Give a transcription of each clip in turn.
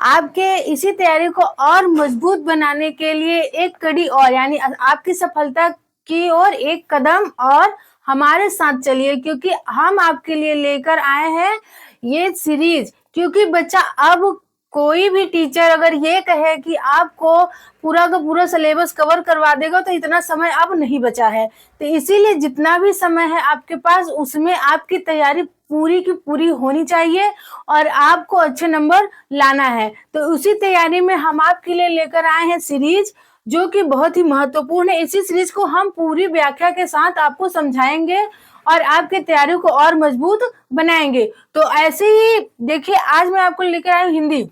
आपके इसी तैयारी को और मजबूत बनाने के लिए एक कड़ी और यानी आपकी सफलता की ओर एक कदम और हमारे साथ चलिए, क्योंकि हम आपके लिए लेकर आए हैं ये सीरीज। क्योंकि बच्चा, अब कोई भी टीचर अगर ये कहे कि आपको पूरा का पूरा सिलेबस कवर करवा देगा तो इतना समय अब नहीं बचा है। तो इसीलिए जितना भी समय है आपके पास उसमें आपकी तैयारी पूरी की पूरी होनी चाहिए और आपको अच्छे नंबर लाना है। तो उसी तैयारी में हम आपके लिए लेकर आए हैं सीरीज, जो कि बहुत ही महत्वपूर्ण है। इसी सीरीज को हम पूरी व्याख्या के साथ आपको समझाएंगे और आपकी तैयारी को और मजबूत बनाएंगे। तो ऐसे ही देखिए, आज मैं आपको लेकर आई हूँ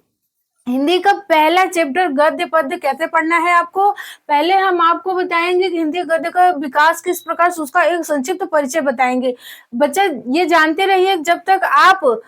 हिंदी का पहला चैप्टर गद्य पद्य कैसे पढ़ना है आपको। पहले हम आपको बताएंगे कि हिंदी गद्य का विकास किस प्रकार से, उसका एक संक्षिप्त परिचय बताएंगे। बच्चा ये जानते रहिए, जब तक आप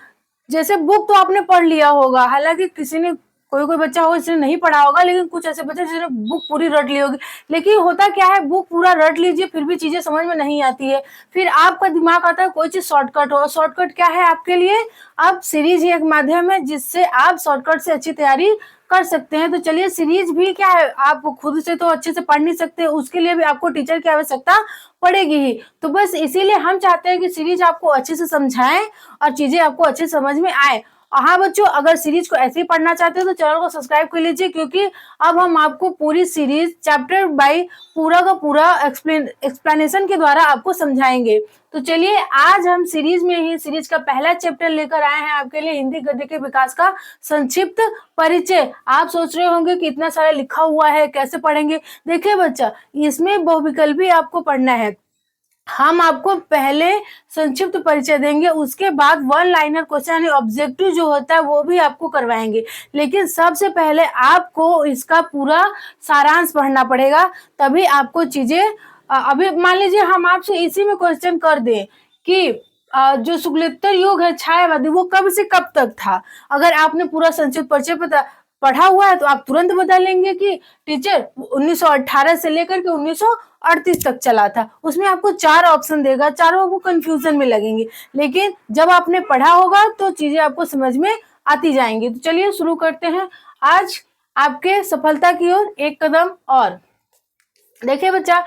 जैसे बुक तो आपने पढ़ लिया होगा, हालांकि किसी ने कोई बच्चा हो जिसने नहीं पढ़ा होगा, लेकिन कुछ ऐसे बच्चे जिन्होंने बुक पूरी रट ली होगी। लेकिन होता क्या है, बुक पूरा रट लीजिए फिर भी चीजें समझ में नहीं आती है। फिर आपका दिमाग आता है कोई चीज शॉर्टकट हो। शॉर्टकट क्या है आपके लिए? अब सीरीज ही एक माध्यम है जिससे आप शॉर्टकट से अच्छी तैयारी कर सकते हैं। तो चलिए, सीरीज भी क्या है, आप खुद से तो अच्छे से पढ़ नहीं सकते, उसके लिए भी आपको टीचर की आवश्यकता पड़ेगी ही। तो बस इसीलिए हम चाहते हैं कि सीरीज आपको अच्छे से समझाएं और चीजें आपको अच्छे समझ में आए। हाँ बच्चों, अगर सीरीज को ऐसे ही पढ़ना चाहते हो तो चैनल को सब्सक्राइब कर लीजिए, क्योंकि अब हम आपको पूरी सीरीज चैप्टर बाय पूरा का पूरा एक्सप्लेनेशन के द्वारा आपको समझाएंगे। तो चलिए, आज हम सीरीज का पहला चैप्टर लेकर आए हैं आपके लिए, हिंदी गद्य के विकास का संक्षिप्त परिचय। आप सोच रहे होंगे कि इतना सारा लिखा हुआ है, कैसे पढ़ेंगे। देखिए बच्चा, इसमें बहुविकल्पी आपको पढ़ना है। हम आपको पहले संक्षिप्त परिचय देंगे, उसके बाद वन लाइनर क्वेश्चन यानी ऑब्जेक्टिव जो होता है वो भी आपको करवाएंगे। लेकिन सबसे पहले आपको इसका पूरा सारांश पढ़ना पड़ेगा, तभी आपको चीजें अभी मान लीजिए हम आपसे इसी में क्वेश्चन कर दें कि जो शुक्लोत्तर युग है छायावादी, वो कब से कब तक था। अगर आपने पूरा संक्षिप्त परिचय पढ़ा हुआ है तो आप तुरंत बता लेंगे कि टीचर 1918 से लेकर के 1938 तक चला था। उसमें आपको 4 ऑप्शन देगा, चारों आपको कंफ्यूजन में लगेंगे। लेकिन जब आपने पढ़ा होगा तो चीजें आपको समझ में आती जाएंगी। तो चलिए शुरू करते हैं आज आपके सफलता की ओर एक कदम और। देखिए बच्चा,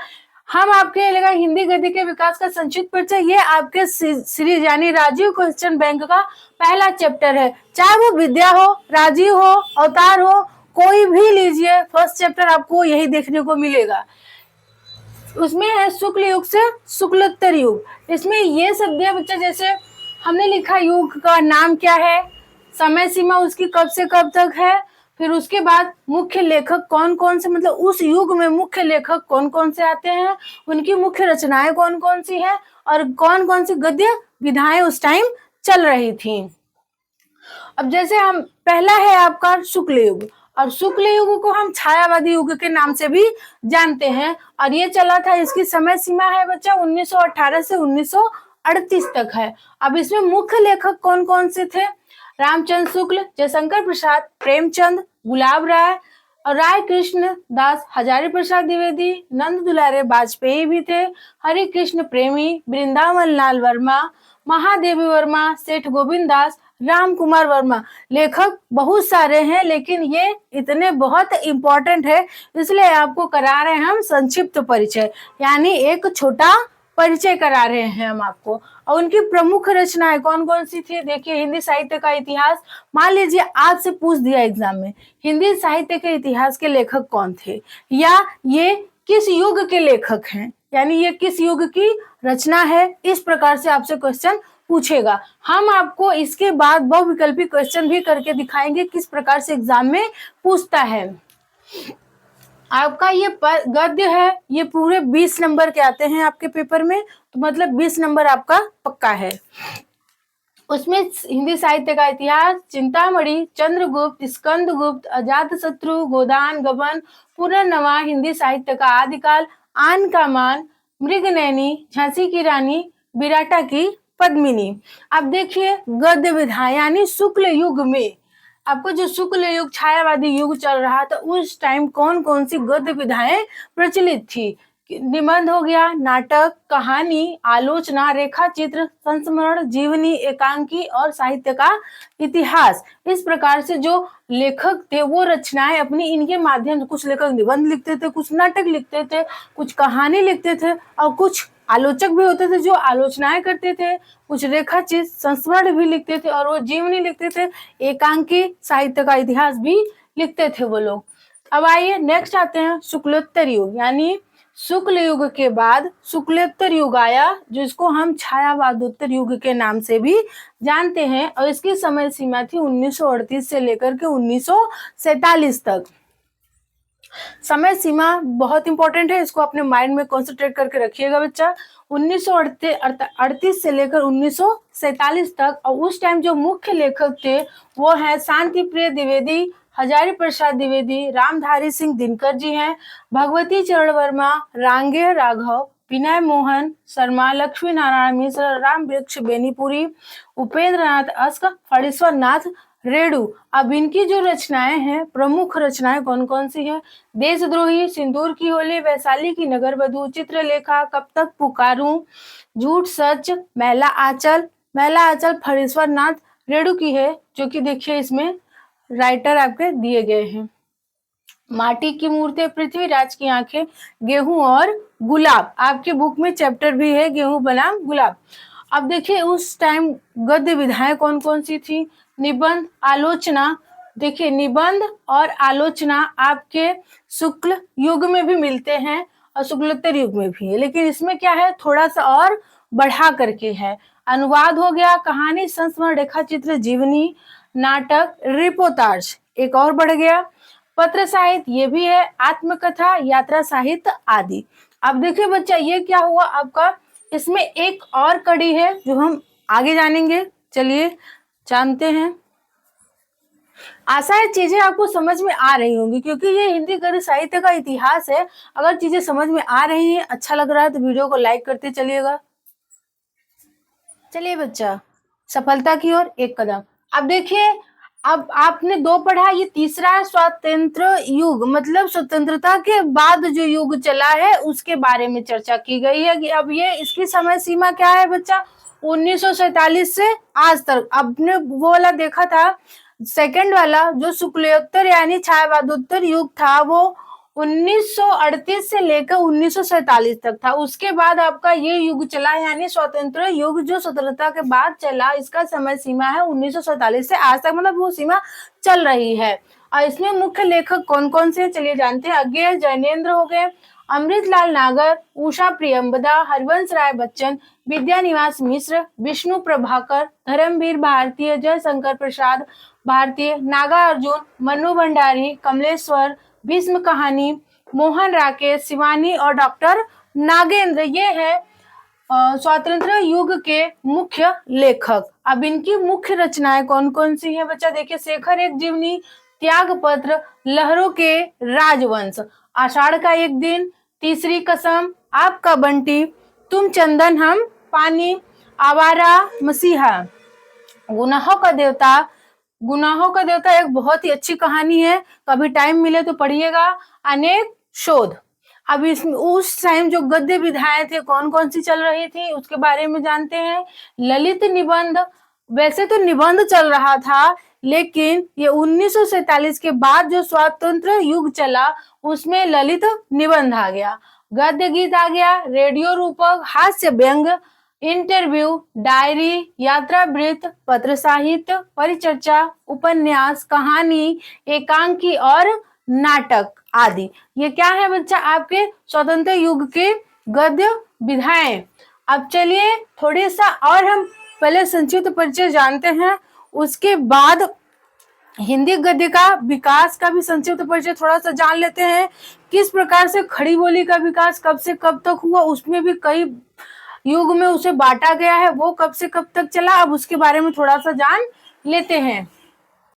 हम आपके लगा हिंदी गद्य के विकास का संक्षिप्त परिचय, ये आपके सीरीज यानी राजीव क्वेश्चन बैंक का पहला चैप्टर है। चाहे वो विद्या हो, राजीव हो, अवतार हो, कोई भी लीजिए, फर्स्ट चैप्टर आपको यही देखने को मिलेगा। उसमें है शुक्ल युग से शुक्लोत्तर युग। इसमें ये सब दिया बच्चा, जैसे हमने लिखा युग का नाम क्या है, समय सीमा उसकी कब से कब तक है, फिर उसके बाद मुख्य लेखक कौन कौन से, मतलब उस युग में मुख्य लेखक कौन कौन से आते हैं, उनकी मुख्य रचनाएं कौन कौन सी है और कौन कौन सी गद्य विधाएं उस टाइम चल रही थी। अब जैसे हम पहला है आपका शुक्ल युग, और शुक्ल युग को हम छायावादी युग के नाम से भी जानते हैं, और ये चला था, इसकी समय सीमा है बच्चा 1918 से 1938 तक है। अब इसमें मुख्य लेखक कौन कौन से थे? रामचंद्र शुक्ल, जयशंकर प्रसाद, प्रेमचंद, गुलाब राय और राय कृष्ण दास, हजारी प्रसाद द्विवेदी, नंद दुलारे वाजपेयी भी थे, हरि कृष्ण प्रेमी, वृंदावन लाल वर्मा, महादेवी वर्मा, सेठ गोविंद दास, राम कुमार वर्मा। लेखक बहुत सारे हैं, लेकिन ये इतने बहुत इंपॉर्टेंट है, इसलिए आपको करा रहे हैं हम संक्षिप्त परिचय, यानी एक छोटा परिचय करा रहे हैं हम आपको। और उनकी प्रमुख रचनाएं कौन कौन सी थी? देखिए, हिंदी साहित्य का इतिहास, मान लीजिए आज से पूछ दिया एग्जाम में, हिंदी साहित्य के इतिहास के लेखक कौन थे, या ये किस युग के लेखक हैं, यानी ये किस युग की रचना है, इस प्रकार से आपसे क्वेश्चन पूछेगा। हम आपको इसके बाद बहुविकल्पी क्वेश्चन भी करके दिखाएंगे किस प्रकार से एग्जाम में पूछता है। आपका ये गद्य है, ये पूरे 20 नंबर के आते हैं आपके पेपर में, तो मतलब 20 नंबर आपका पक्का है। उसमें हिंदी साहित्य का इतिहास, चिंतामणि, चंद्रगुप्त, स्कंदगुप्त, अजातशत्रु, गोदान, गबन, पुनर्नवा, हिंदी साहित्य का आदिकाल, आन का मान, मृगनयनी, झांसी की रानी, विराटा की पद्मिनी। अब देखिए, गद्य विधा यानी शुक्ल युग में आपको जो शुक्ल युग छायावादी युग चल रहा था, उस टाइम कौन कौन सी गद्य विधाएं प्रचलित थी, निबंध हो गया, नाटक, कहानी, आलोचना, रेखा चित्र, संस्मरण, जीवनी, एकांकी और साहित्य का इतिहास। इस प्रकार से जो लेखक थे वो रचनाएं अपनी इनके माध्यम से, कुछ लेखक निबंध लिखते थे, कुछ नाटक लिखते थे, कुछ कहानी लिखते थे और कुछ आलोचक भी होते थे जो आलोचनाएं करते थे, कुछ रेखा चित्र, संस्मरण भी लिखते थे और वो जीवनी लिखते थे, एकांकी, साहित्य का इतिहास भी लिखते थे वो लोग। अब आइए नेक्स्ट आते हैं शुक्लोत्तर युग, यानी शुक्ल युग के बाद शुक्लोत्तर युग आया, जिसको हम छायावादोत्तर युग के नाम से भी जानते हैं और इसकी समय सीमा थी 1938 से लेकर के 1947 तक। समय सीमा बहुत इंपॉर्टेंट है, इसको अपने माइंड में कॉन्सेंट्रेट करके रखिएगा बच्चा। 1938 से लेकर 1947 तक, और उस टाइम जो मुख्य लेखक थे वो है शांति प्रिय द्विवेदी, हजारी प्रसाद द्विवेदी, रामधारी सिंह दिनकर जी हैं, भगवती चरण वर्मा, रांगे राघव, विनय मोहन शर्मा, लक्ष्मी नारायण मिश्र, राम वृक्ष बेनीपुरी, उपेंद्र नाथ अस्क, फणीश्वर नाथ रेणु। अब इनकी जो रचनाएं हैं, प्रमुख रचनाएं कौन कौन सी हैं? देशद्रोही, सिंदूर की होली, वैशाली की नगर वधू, चित्रलेखा, कब तक पुकारूं, झूठ सच, मैला आंचल फणीश्वर नाथ रेणु की है, जो कि देखिए इसमें राइटर आपके दिए गए हैं। माटी की मूर्ति, पृथ्वीराज की आंखें, गेहूं और गुलाब, आपके बुक में चैप्टर भी है गेहूं बनाम गुलाब। अब देखिए उस टाइम गद्य विधाएं कौन कौन सी थी? निबंध, आलोचना। देखिए निबंध और आलोचना आपके शुक्ल युग में भी मिलते हैं और शुक्लोत्तर युग में भी है, लेकिन इसमें क्या है, थोड़ा सा और बढ़ा करके है। अनुवाद हो गया, कहानी, संस्मरण, रेखा चित्र, जीवनी, नाटक, रिपोर्टाज एक और बढ़ गया, पत्र साहित्य ये भी है, आत्मकथा, यात्रा साहित्य आदि। अब देखिए बच्चा ये क्या हुआ आपका, इसमें एक और कड़ी है जो हम आगे जानेंगे। चलिए जानते हैं। आशा है चीजें आपको समझ में आ रही होंगी, क्योंकि ये हिंदी गद्य साहित्य का इतिहास है। अगर चीजें समझ में आ रही हैं, अच्छा लग रहा है तो वीडियो को लाइक करते चलिएगा। चलिए बच्चा, सफलता की ओर एक कदम। अब देखिए, अब आपने दो पढ़ा, ये तीसरा है स्वतंत्र युग, मतलब स्वतंत्रता के बाद जो युग चला है उसके बारे में चर्चा की गई है कि अब ये इसकी समय सीमा क्या है बच्चा, 1947 से आज तक। आपने वो वाला देखा था सेकंड वाला, जो शुक्लोत्तर यानी छायावादोत्तर युग था, वो 1938 से लेकर 1947 तक था। उसके बाद आपका ये युग चला, यानी स्वतंत्र युग, जो स्वतंत्रता के बाद चला, इसका समय सीमा है 1947 से आज तक, मतलब वो सीमा चल रही है। और इसमें मुख्य लेखक कौन कौन से, चलिए जानते हैं। अज्ञेय जैनेन्द्र हो गए, अमृतलाल नागर, उषा प्रियंबदा, हरिवंश राय बच्चन, विद्यानिवास मिश्र, विष्णु प्रभाकर, धर्मवीर भारतीय, जयशंकर प्रसाद भारतीय, नागा अर्जुन, मनु भंडारी, कमलेश्वर, भीष्म कहानी, मोहन राकेश, शिवानी और डॉक्टर नागेंद्र, ये है स्वतंत्र युग के मुख्य लेखक। अब इनकी मुख्य रचनाएं कौन कौन सी हैं बच्चा, देखिए। शेखर एक जीवनी, त्यागपत्र, लहरों के राजवंश, आषाढ़ का एक दिन, तीसरी कसम, आपका बंटी, तुम चंदन हम पानी, आवारा मसीहा, गुनाहों का देवता एक बहुत ही अच्छी कहानी है, कभी टाइम मिले तो पढ़िएगा, अनेक शोध। अब इसमें उस टाइम जो गद्य विधाएं थे कौन कौन सी चल रही थी उसके बारे में जानते हैं। ललित निबंध, वैसे तो निबंध चल रहा था, लेकिन ये 1947 के बाद जो स्वतंत्र युग चला उसमें ललित निबंध आ गया, गद्य गीत आ गया, रेडियो रूपक, हास्य व्यंग, इंटरव्यू, डायरी, यात्रा वृत्त, पत्र साहित्य, परिचर्चा, उपन्यास, कहानी, एकांकी और नाटक आदि। ये क्या है बच्चा, आपके स्वतंत्र युग के गद्य विधाएं। अब चलिए थोड़ी सा और हम पहले संक्षिप्त परिचय जानते हैं, उसके बाद हिंदी गद्य का विकास का भी संक्षिप्त परिचय थोड़ा सा जान लेते हैं। किस प्रकार से खड़ी बोली का विकास कब से कब तक हुआ, उसमें भी कई युग में उसे बांटा गया है, वो कब से कब तक चला, अब उसके बारे में थोड़ा सा जान लेते हैं।